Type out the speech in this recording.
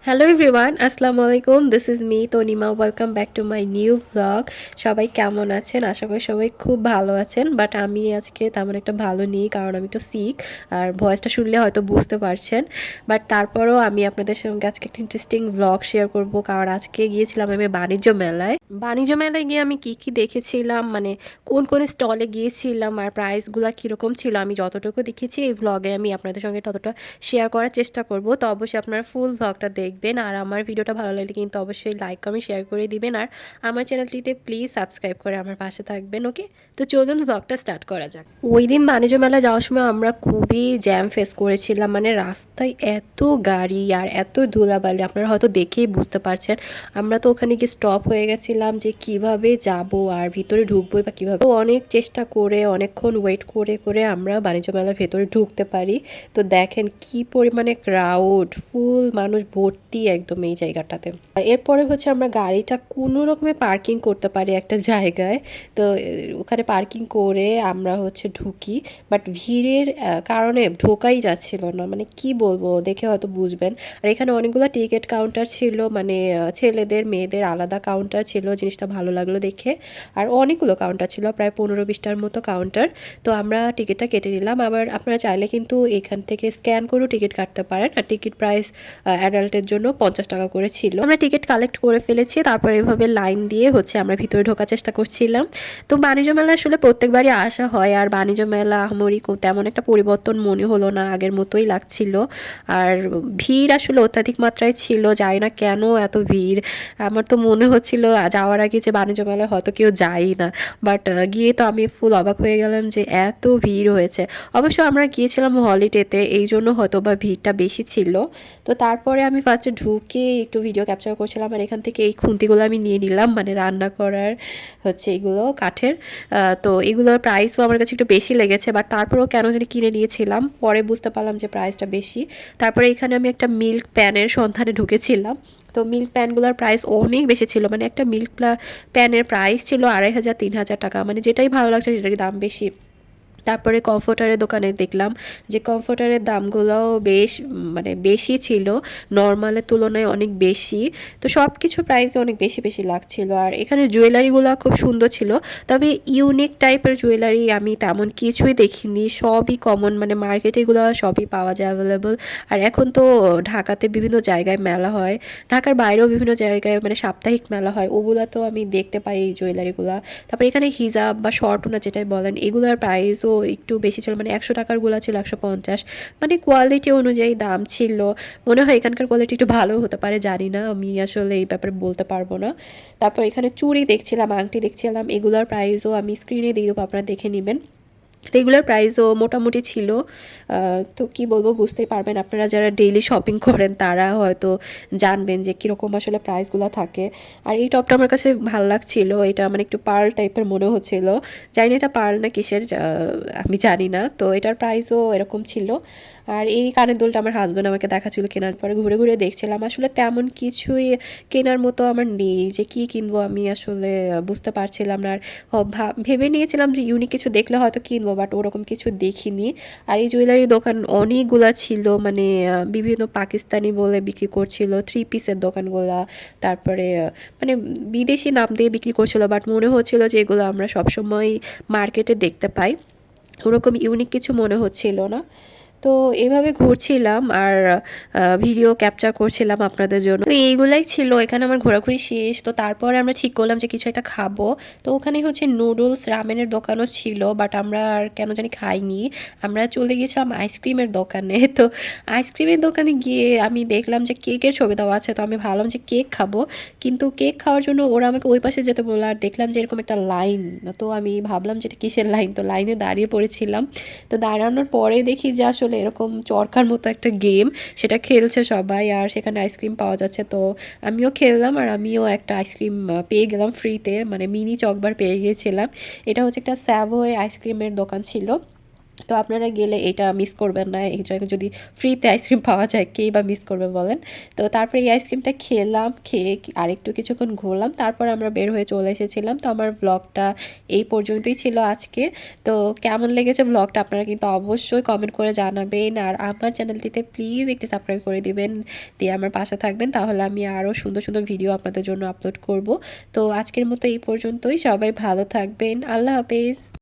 Hello everyone, আসসালামু আলাইকুম। This is me Tanima. Welcome back to my new vlog. সবাই কেমন আছেন? আশা করি সবাই খুব ভালো আছেন। বাট আমি আজকে তেমন একটা ভালো নেই, কারণ আমি একটু সিক। আর ভয়েসটা শুনলে হয়তো বুঝতে পারছেন। বাট তারপরও আমি আপনাদের সঙ্গে আজকে একটা ইন্টারেস্টিং ভ্লগ শেয়ার করব, কারণ আজকে গিয়েছিলাম আমি বাণিজ্য মেলায়। বাণিজ্য মেলায় গিয়ে আমি কি কি দেখেছিলাম, মানে কোন কোন স্টলে গিয়েছিলাম আর প্রাইসগুলো কীরকম ছিল, আমি যতটুকু দেখেছি এই ভ্লগে আমি আপনাদের সঙ্গে ততটা শেয়ার করার চেষ্টা করব। তো অবশ্যই আপনারা ফুল ভ্লগটা দেখবেন, আর আমার ভিডিওটা ভালো লাগলে কিন্তু অবশ্যই লাইক কমেন্ট শেয়ার করে দিবেন, আর আমার চ্যানেলটিতে প্লিজ সাবস্ক্রাইব করে আমার পাশে থাকবেন। ওকে, তো চলুন ভ্লগটা স্টার্ট করা যাক। ওই দিন বাণিজ্য মেলা যাওয়ার সময় আমরা খুবই জ্যাম ফেস করেছিলাম, মানে রাস্তায় এত গাড়ি আর এত ধুলাবালি, আপনারা হয়তো দেখেই বুঝতে পারছেন। আমরা তো ওখানে গিয়ে স্টপ হয়ে গেছিলাম যে কিভাবে যাব আর ভিতরে ঢুকবোই বা কীভাবে। অনেক চেষ্টা করে অনেকক্ষণ ওয়েট করে করে আমরা বাণিজ্য মেলার ভেতরে ঢুকতে পারি। তো দেখেন কি পরিমাণে ক্রাউড, ফুল মানুষ ভর্তি একদম এই জায়গাটাতে। এরপরে হচ্ছে আমরা গাড়িটা কোনো রকমে পার্কিং করতে পারি একটা জায়গায়। তো ওখানে পার্কিং করে আমরা হচ্ছে ঢুকি, বাট ভিড়ের কারণে ঢোকাই যাচ্ছিল না, মানে কি বলবো, দেখে হয়তো বুঝবেন। আর এখানে অনেকগুলো টিকিট কাউন্টার ছিল, মানে ছেলেদের মেয়েদের আলাদা কাউন্টার ছিল, জিনিসটা ভালো লাগলো দেখে। আর অনেকগুলো কাউন্টার ছিল, প্রায় 15-20টার মতো কাউন্টার। তো আমরা টিকিটটা কেটে নিলাম। আবার আপনারা চাইলে কিন্তু এখান থেকে স্ক্যান করেও টিকিট কাটতে পারেন। আর টিকিট প্রাইস অ্যাডাল্টের জন্য 50 টাকা করে ছিল। আমরা টিকিট কালেক্ট করে ফেলেছি, তারপর এভাবে লাইন দিয়ে হচ্ছে আমরা ভিতরে ঢোকার চেষ্টা করছিলাম। তো বাণিজ্য মেলা আসলে প্রত্যেকবারই আসা হয়, আর বাণিজ্য মেলা আহামরি তেমন একটা পরিবর্তন মনে হলো না, আগের মতোই লাগছিল। আর ভিড় আসলে অত্যাধিক মাত্রায় ছিল, জানি না কেন এত ভিড়। আমার তো মনে হচ্ছিল যাওয়ার আগে যে বাণিজ্য মেলায় হয়তো কেউ যায়ই না, বাট গিয়ে তো আমি ফুল অবাক হয়ে গেলাম যে এত ভিড় হয়েছে। অবশ্য আমরা গিয়েছিলাম হলিডেতে, এই জন্য হয়তো বা ভিড়টা বেশি ছিল। তো তারপরে আমি ফার্স্টে ঢুকে একটু ভিডিও ক্যাপচার করছিলাম, আর এখান থেকে এই খুন্তিগুলো আমি নিয়ে নিলাম, মানে রান্না করার হচ্ছে এগুলো কাঠের। তো এগুলোর প্রাইসও আমার কাছে একটু বেশি লেগেছে, বাট তারপরেও কেন জানি কিনে নিয়েছিলাম, পরে বুঝতে পারলাম যে প্রাইসটা বেশি। তারপরে এখানে আমি একটা মিল্ক প্যানের সন্ধানে ঢুকেছিলাম। তো মিল্ক প্যানগুলোর প্রাইস অনেক বেশি ছিল, মানে একটা মিল্ক প্যানের প্রাইস ছিল 2500-3000 টাকা, মানে যেটাই ভালো লাগছে সেটারই দাম বেশি। তারপরে কমফোর্টারের দোকানে দেখলাম যে কমফোর্টারের দামগুলোও বেশ মানে বেশি ছিল, নর্মালের তুলনায় অনেক বেশি। তো সব কিছু প্রাইসে অনেক বেশি বেশি লাগছিল। আর এখানে জুয়েলারিগুলো খুব সুন্দর ছিল, তবে ইউনিক টাইপের জুয়েলারি আমি তেমন কিছুই দেখিনি, সবই কমন, মানে মার্কেটে এগুলো সবই পাওয়া যায় অ্যাভেলেবল। আর এখন তো ঢাকাতে বিভিন্ন জায়গায় মেলা হয়, ঢাকার বাইরেও বিভিন্ন জায়গায় মানে সাপ্তাহিক মেলা হয়, ওগুলো তো আমি দেখতে পাই এই জুয়েলারিগুলো। তারপরে এখানে হিজাব বা শর্টনা যেটাই বলেন, এগুলোর প্রাইসও একটু বেশি ছিল, মানে 100 টাকারগুলো ছিল 150, মানে কোয়ালিটি অনুযায়ী দাম ছিল। মনে হয় এখানকার কোয়ালিটি একটু ভালো হতে পারে, জানি না, আমি আসলে এই ব্যাপারে বলতে পারবো না। তারপর এখানে চুড়ি দেখছিলাম, আংটি দেখছিলাম, এগুলোর প্রাইসও আমি স্ক্রিনে দিয়ে দেবো, আপনারা দেখে নেবেন। তো এগুলোর প্রাইসও মোটামুটি ছিল। তো কি বলবো, বুঝতেই পারবেন, আপনারা যারা ডেইলি শপিং করেন তারা হয়তো জানবেন যে কীরকম আসলে প্রাইসগুলো থাকে। আর এই টপটা আমার কাছে ভালো লাগছিল, এটা মানে একটু পার্ল টাইপের মনে হচ্ছিল, জানি না এটা পার্ল না কিসের, আমি জানি না। তো এটার প্রাইসও এরকম ছিল। আর এই কানের দুলটা আমার হাজব্যান্ড আমাকে দেখাচ্ছিল, কেনার পরে ঘুরে ঘুরে দেখছিলাম, আসলে তেমন কিছুই কেনার মতো আমার নেই, যে কি কিনবো আমি আসলে বুঝতে পারছিলাম না। আর ভেবে নিয়েছিলাম যে ইউনিক কিছু দেখলে হয়তো কিনবো, বাট ওরকম কিছু দেখিনি। আর এই জুয়েলারি দোকান অনেকগুলা ছিল, মানে বিভিন্ন পাকিস্তানি বলে বিক্রি করছিল, 3 পিসের দোকানগুলা। তারপরে মানে বিদেশি নাম দিয়ে বিক্রি করছিল, বাট মনে হচ্ছিল যে এগুলো আমরা সবসময় মার্কেটে দেখতে পাই, ওরকম ইউনিক কিছু মনে হচ্ছিল না। তো এভাবে ঘুরছিলাম আর ভিডিও ক্যাপচার করছিলাম আপনাদের জন্য। তো এইগুলাই ছিল, এখানে আমার ঘোরাঘুরি শেষ। তো তারপরে আমরা ঠিক করলাম যে কিছু একটা খাবো। তো ওখানেই হচ্ছে নুডলস রামেনের দোকানও ছিল, বাট আমরা আর কেন জানি খাইনি, আমরা চলে গেছিলাম আইসক্রিমের দোকানে। তো আইসক্রিমের দোকানে গিয়ে আমি দেখলাম যে কেকের ছবি দেওয়া আছে, তো আমি ভাবলাম যে কেক খাবো, কিন্তু কেক খাওয়ার জন্য ওরা আমাকে ওই পাশে যেতে বললো, আর দেখলাম যে এরকম একটা লাইন। তো আমি ভাবলাম যে এটা কিসের লাইন, তো লাইনে দাঁড়িয়ে পড়েছিলাম। তো দাঁড়ানোর পরে দেখি যে আসলে এরকম চরকার মতো একটা গেম, সেটা খেলছে সবাই, আর সেখানে আইসক্রিম পাওয়া যাচ্ছে। তো আমিও খেললাম, আর আমিও একটা আইসক্রিম পেয়ে গেলাম ফ্রিতে, মানে মিনি চকবার পেয়ে গিয়েছিলাম। এটা হচ্ছে একটা স্যাভোয় আইসক্রিমের দোকান ছিল। তো আপনারা গেলে এটা মিস করবেন না। এটা যদি ফ্রিতে আইসক্রিম পাওয়া যায় কেই বা মিস করবে বলেন। তো তারপরে এই আইসক্রিমটা খেলাম, খেয়ে আরেকটু কিছুক্ষণ ঘুরলাম। তারপর আমরা বের হয়ে চলে এসেছিলাম। তো আমার ব্লগটা এই পর্যন্তই ছিল আজকে। তো কেমন লেগেছে ব্লগটা আপনারা কিন্তু অবশ্যই কমেন্ট করে জানাবেন। আর আমার চ্যানেলটিতে প্লিজ একটি সাবস্ক্রাইব করে দিবেন, দিয়ে আমার পাশে থাকবেন। তাহলে আমি আরও সুন্দর সুন্দর ভিডিও আপনাদের জন্য আপলোড করব। তো আজকের মতো এই পর্যন্তই। সবাই ভালো থাকবেন। আল্লাহ হাফেজ।